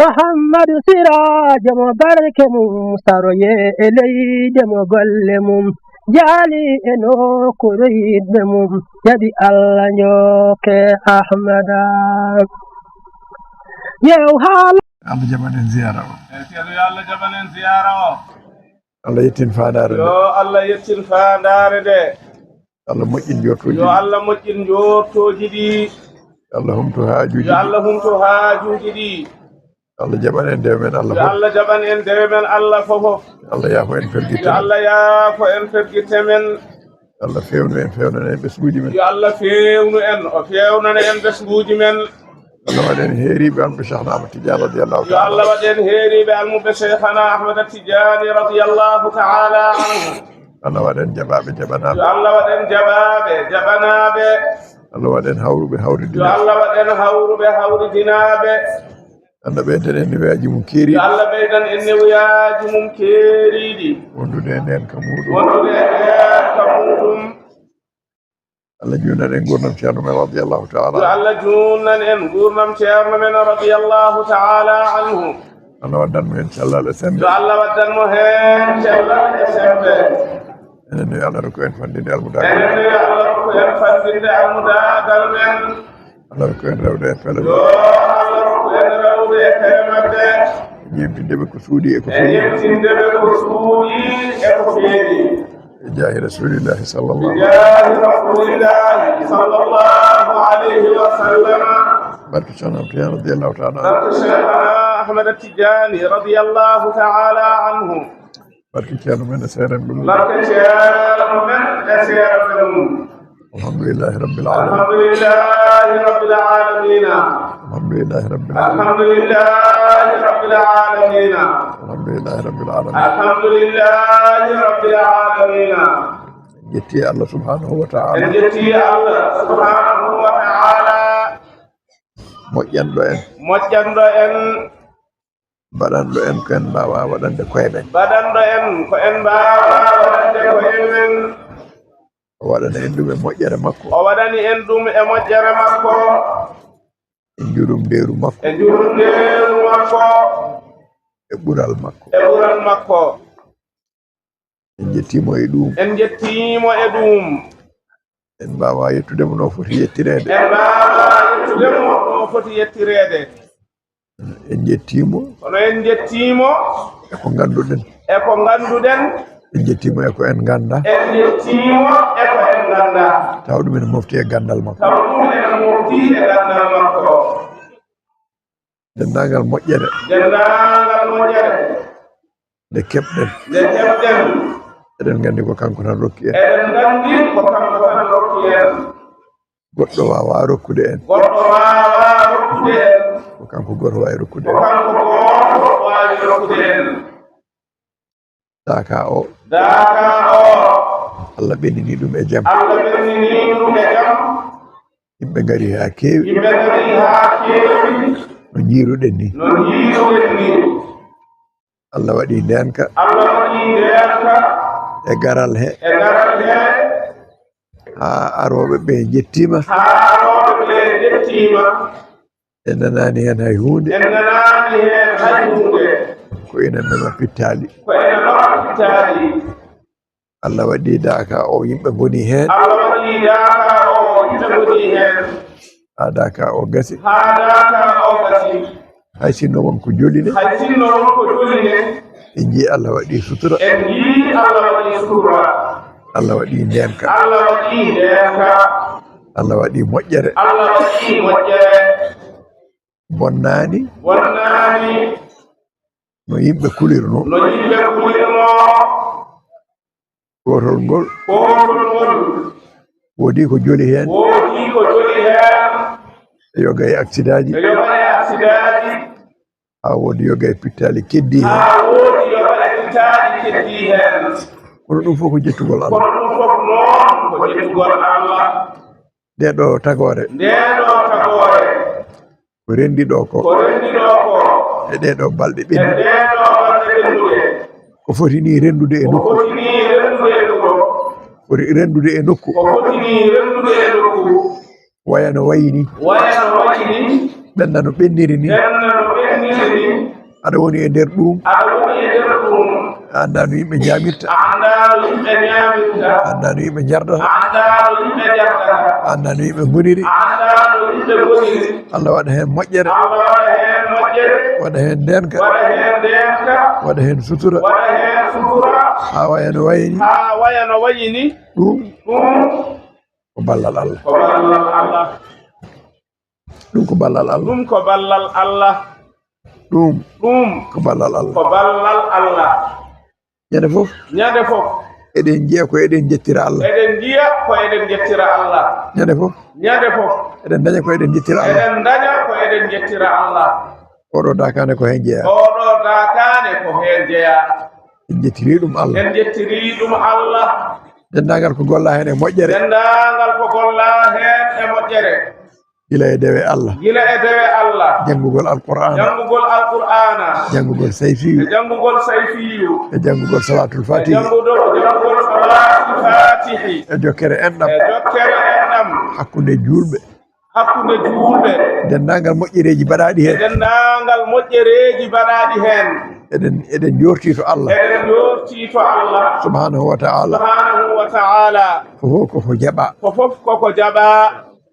محمد سراج مبارك مستروي إلي دم قلمم جالي إنو كريد مم يدي الله نيوك أحمد يوهال الله جبنا زيارة الله جبنا زيارة الله يتن فادار يو الله يتن فادار ده الله مجين جوتو يو الله مجين جوتو جدي اللهم تهاجو يو اللهم تهاجو جدي الله جبنا دمن الله يو الله جبنا دمن الله فوف الله يافو ان فرجت يو الله يافو ان فرجت من الله فيونا ان بسبوجي من يو الله فيونا ان بسبوجي من الله ودين هيري بأم بشيخنا أحمد تجاني رضي الله تعالى يا الله ودين هيري بأم بشيخنا أحمد تجاني رضي الله تعالى عنه الله ودين جباب جبناب يا الله ودين جباب جبناب الله ودين هورو بهور يا الله ودين هورو بهور جناب الله بيدن إني وياجي مكيري يا الله بيدن إني وياجي مكيري دي وندو دين كمودو وندو دين كمودو الله جونا إن غورنم شيرنا من رضي الله تعالى الله جونا إن غورنم شيرنا من رضي الله تعالى عنه الله ودن من إن شاء الله لسنة الله ودن مهن إن شاء الله لسنة إنه الله ركوين فندين المداغل إنه الله ركوين فندين المداغل من الله ركوين رودة فلد الله ركوين رودة فلد يمتن دبك سودي يمتن دبك سودي إكفيدي جاه رسول الله صلى الله عليه وسلم رسول الله صلى الله عليه وسلم بارك شيخنا رضي الله تعالى بارك شيخنا أحمد التجاني رضي الله تعالى عنه بارك شيخنا من سيرا بلو بارك شيخنا من سيرا بلو الحمد لله رب العالمين الحمد لله رب العالمين الحمد لله رب العالمين الحمد لله رب العالمين الحمد لله رب العالمين الحمد لله رب العالمين جتي الله سبحانه وتعالى جتي الله سبحانه وتعالى moƴƴanɗo en mbaɗanɗo en ko en mbawa waɗande koye men mbaɗanɗo en ko en mbawa waɗande koye men o waɗana en ɗum e moƴƴere makko o waɗani en ɗum e moƴƴere makko e jurum ndeeru makko e jurum ndeeru makko e ɓural makko e ɓural makko en jettimo e ɗum en jettimo e ɗum en mbawa yettudemo no foti yettirede en mbawa yettudemo no foti yettirede en jettimo kono en jettimo e ko ganduɗen en jettimo e ko en ganda en jettimo e ko en ganda taw ɗum ene mofti e gandal makko taw ɗum ene mofti e gandal makko dendagal moƴƴere nde keɓɗen eɗen gandi ko kanko tan rokki en goɗɗo wawa rokkude en ko kanko goto wawi rokkude en daka o Allah ɓennini ɗum e jaam yimɓe gari ha kewi no jiiruɗen ni Allah waɗi ndenka e garal he ha aroɓe ɓe jettima e nanani hen hay hunde ko enen noma pittali Allah waɗi daka o yimɓe goni hen ha daka o gasi hay sinno wonko joline en jii Allah waɗi sutura Allah waɗi ndenka Allah waɗi moƴƴere bonnani no yimɓe kulirno gotol ngol woodi ko joli hen e yoga e accident ji ha woodi yoga e pittali keddi hen kono ɗum fof ko jettugol Allah ndeɗo tagore ko rendi ɗo ko e ɗeɗo balɗe ɓennuɗe ko foti ni rendude e nokku foti rendude e nokku wayano wayini ɓenda no ɓenniri ni woniri ni aɗa woni e nder ɗum aɗa woni e nder ɗum anda no yimɓe jamirta anda no yimɓe ñamirta anda no yimɓe jardata anda no yimɓe jardata anda no yimɓe goniri anda no yimɓe goniri Allah waɗa hen moƴƴere Allah waɗa hen moƴƴere waɗa hen ndenka waɗa hen ndenka waɗa hen sutura waɗa hen sutura ha waya no wayni ha waya no wayini ɗum ɗum ko ballal Allah ko ballal Allah ɗum ko ballal Allah ɗum ko ballal Allah ɗum ɗum ko ballal Allah ko ballal Allah ñande fof ñande fof eɗen jiya ko eɗen jettira Allah eɗen jiya ko eɗen jettira Allah ñande fof ñande fof eɗen daña ko eɗen jettira Allah eɗen daña ko eɗen jettira Allah oɗo dakane ko hen jeeya oɗo dakane ko hen jeeya en jettiri ɗum Allah en jettiri ɗum Allah dendagal ko golla hen e moƴƴere dendagal ko golla hen e moƴƴere gila e dewe Allah gila e dewe Allah janngugol alqur'ana janngugol alqur'ana janngugol sayfiyu e janngugol sayfiyu e janngugol salatul e fatihi janngugol salatul fatihi e jokkere enɗam e jokkere enɗam hakkunde julɓe hakkunde julɓe dendagal moƴƴereji mbaɗaɗi hen dendagal moƴƴereji mbaɗaɗi hen eɗen jorti to Allah eɗen jorti to Allah subhanahu wa ta'ala subhanahu wa ta'ala fof koko jaɓa fof koko jaɓa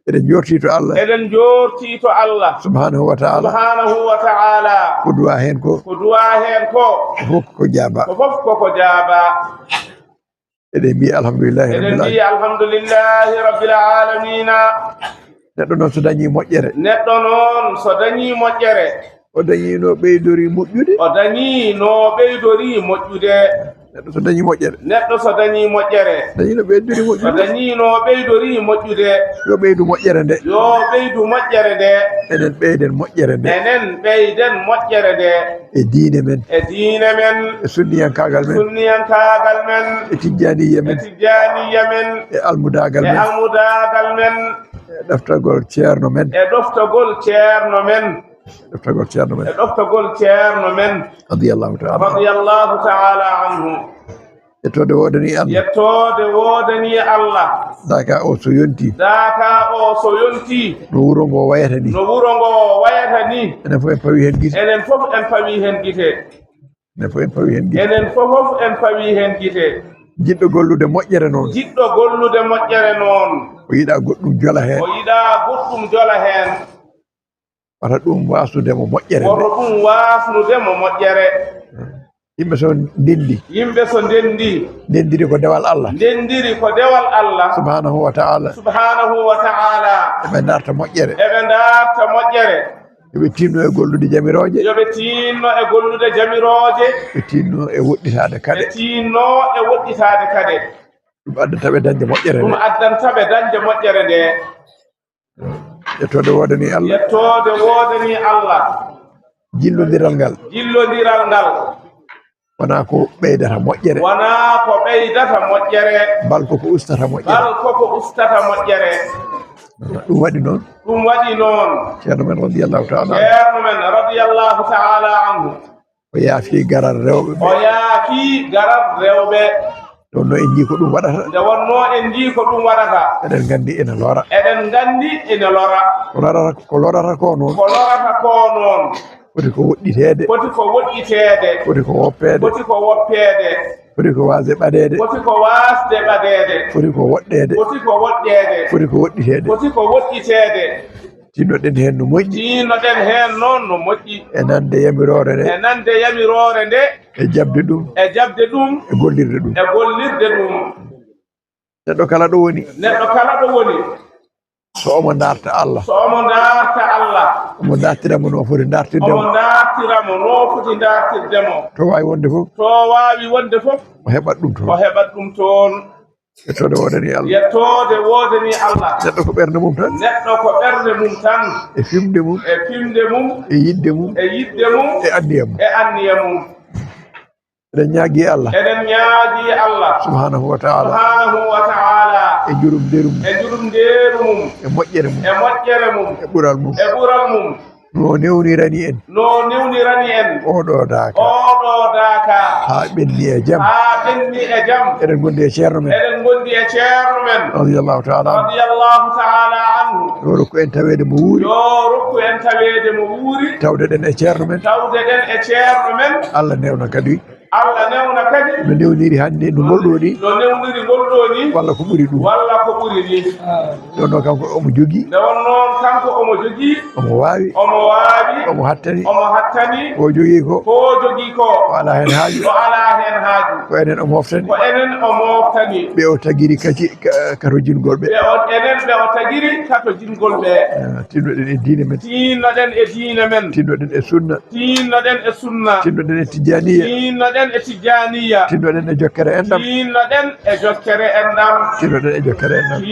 eɗen jorti to Allah eɗen jorti to Allah subhanahu wa ta'ala subhanahu wa ta'ala ko duwa hen ko ko duwa hen ko fof koko jaɓa fof koko jaɓa eɗen mbi alhamdulillahi eɗen rabbil mbi alhamdulillahi rabbil alamina neɗɗo noon so dañi moƴƴere neɗɗo noon so dañi moƴƴere o dañi no ɓeydori moƴƴude o dañi no ɓeydori moƴƴude neɗɗo so dañi moƴƴere neɗɗo so dañi moƴƴere dañi no ɓeydori so moƴƴude dañi no ɓeydori moƴƴude yo ɓeydu moƴƴere nde yo ɓeydu moƴƴere nde enen ɓeyden moƴƴere nde enen ɓeyden moƴƴere nde e diine men e diine men e sunniyankagal men sunniyankagal men e tijjaniya e men tijjaniya men e almudagal e men almudagal men e ɗaftagol ceerno men e ɗoftagol ceerno men ɗaftagol ceerno men e ɗoftagol ceerno men radiyallahu ta'ala radiyallahu ta'ala anhu yettode wodani Allah yettode wodani Allah daka o so yonti daka o so yonti no wuro ngo wayata ni no wuro ngo wayata ni enen fof en pawi hen gite enen fof en fawi hen gite enen fof en pawi hen gite enen fof en fawi hen gite jiɗɗo gollude moƴƴere noon jiɗɗo gollude moƴƴere noon o yiɗa goɗɗum jola hen o yiɗa goɗɗum jola hen wata ɗum wasnudemo moƴƴere woto ɗum wasnudemo moƴƴere yimɓe so ndendi yimɓe so ndendi ndendiri ko dewal Allah ndendiri ko dewal Allah subhanahu wa ta'ala subhanahu wa ta'ala eɓe darta moƴƴere eɓe darta moƴƴere yoɓe tinno e gollude jamiroje yoɓe tinno e gollude jamiroje ɓe tinno e woɗɗitade kade ɓe tinno e woɗɗitade kade ɗum addantaɓe dañde moƴƴere ɗum nde addantaɓe dañde moƴƴere nde yettode wodani Allah yettode wodani Allah jillodiral ngal jillodiral ngal wona ko ɓeydata moƴƴere wona ko ɓeydata moƴƴere bal koko ustata moƴƴere bal koko ustata moƴƴere ɗum waɗi noon ɗum waɗi noon ceerno men radiyallahu ta'ala ceerno men radiyallahu ta'ala anhu o yaafi garal rewɓe o yaafi garal rewɓe ɗon no en jii ko ɗum waɗata nde wonno en jii ko ɗum waɗata eɗen gandi ene lora eɗen gandi ene lora ko lorata ko noon ko lorata ko noon foti ko woɗɗitede foti ko woɗɗitede foti ko woppede foti ko woppede foti ko wasde ɓaɗede foti ko wasde ɓaɗede foti ko woɗɗede foti ko woɗɗede foti ko woɗɗitede foti ko woɗɗitede tinnoɗen hen no moƴƴi tinnoɗen hen noon no moƴƴi e nande yamirore nde e nande yamirore nde e jabde ɗum e jabde ɗum e gollirde ɗum e gollirde ɗum neɗɗo kala ɗo woni neɗɗo kala ɗo woni so omo darta Allah so omo darta Allah omo dartiramo no foti dartirdemo omo dartiramo no foti dartirdemo to wawi wonde fof to wawi wonde fof o heɓat ɗum o toon heɓat ɗum toon yettode wodani Allah yettode wodani Allah neɗɗo ko ɓerde mum tan neɗɗo ko ɓerde mum tan e fimde mum e fimde mum e yidde mum e yidde mum e anniya mum e anniya mum eɗen ñaagui Allah eɗen ñaagi Allah subhanahu wa ta'ala subhanahu wa ta'ala e jurumderu mum e jurumdeeru mum e moƴƴere mum e moƴƴere mum e ɓural mum e ɓural mum no newnirani en no newnirani en oɗo daka oɗo daka ha ɓenni e jaam ha ɓenni e jaam eɗen gondi e ceerno men eɗen gondi e ceerno men radiyallahu ta'ala anhu radiyallahu ta'ala anhu yo rokku en tawede mo wuuri yo rokku en tawede mo wuuri tawdeɗen e ceerno men tawdeɗen e ceerno men Allah newna kadi Allah newna kadi no newniri hannde no ngolɗo ni no newniri ngolɗo ni walla ko ɓuri ɗum walla ko ɓuri ni ɗon noon kanko omo jogii nde won noon kanko omo jogii omo waawi omo hattani ko jogii ko jogii ko o alaa heen haaju ko enen o moftani ɓe o tagiri kato jingol ɓe enen ɓe o tagiri kato jingol ɓe tinnoɗen e diine men tinnoɗen e sunna tinnoɗen e tijaniya tinnoɗen e jokkere enɗam tinnoɗen e jokkere enɗam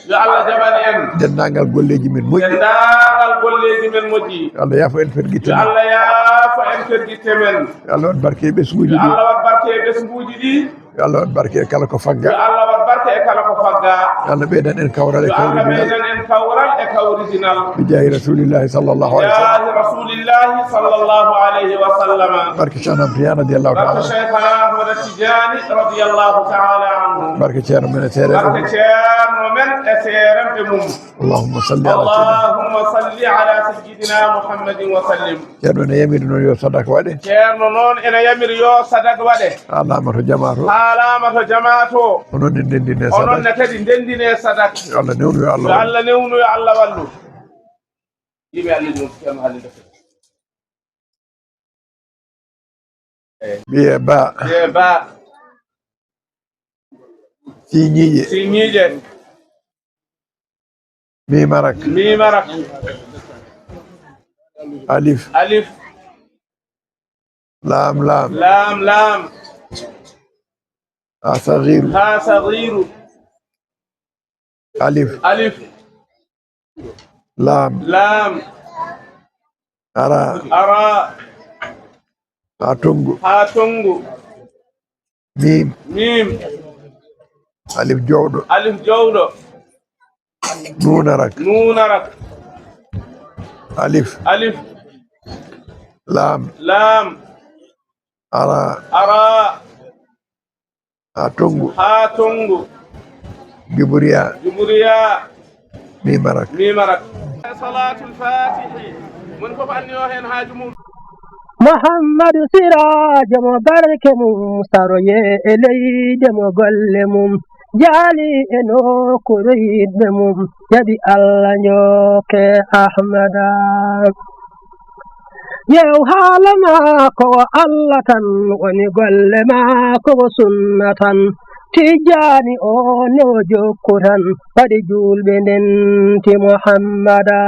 yo Allah jaɓan en denndaangal golleji men moƴƴi yo Allah yaafo en fergitte men yo Allah waɗ barke e ɓesguji ɗi yo Allah waɗ barke e kala ko fagga yo Allah ɓeydan en kawral e kawridinal bi jaahi rasulillahi sallallahu alayhi wa sallam barke Cheikh Tidiane radiyallahu ta'ala anhu barke ceerno men e seeremɓe mum allahumma salli ala sayyidina muhammadin wa sallim ceerno ne yamiri noon yo sadaka waɗe haalama to jama to onon ne kadi ndendine sadaka yo Allah newnu yo Allah wallu yiɓe Allah ɗum ceerno haalide biye ba siñiije mimarak alif lam ha sagiru alif lam ara ha tongu mim alif jowɗo nunarak alif lam ara ha tongu juburiya mimarak salatul fatihi mun fof anni o hen haaju mum Muhammadu Sirajo mo barke mum saroye e leyde mo golle mum jaali e nokkure yiɗɓe mum jaɓi Allah njokke Ahmada yew haala maako o Allah tan woni golle maako o sunna tan Tijani o ne o jokku tan waɗi julɓe ndenti Muhammada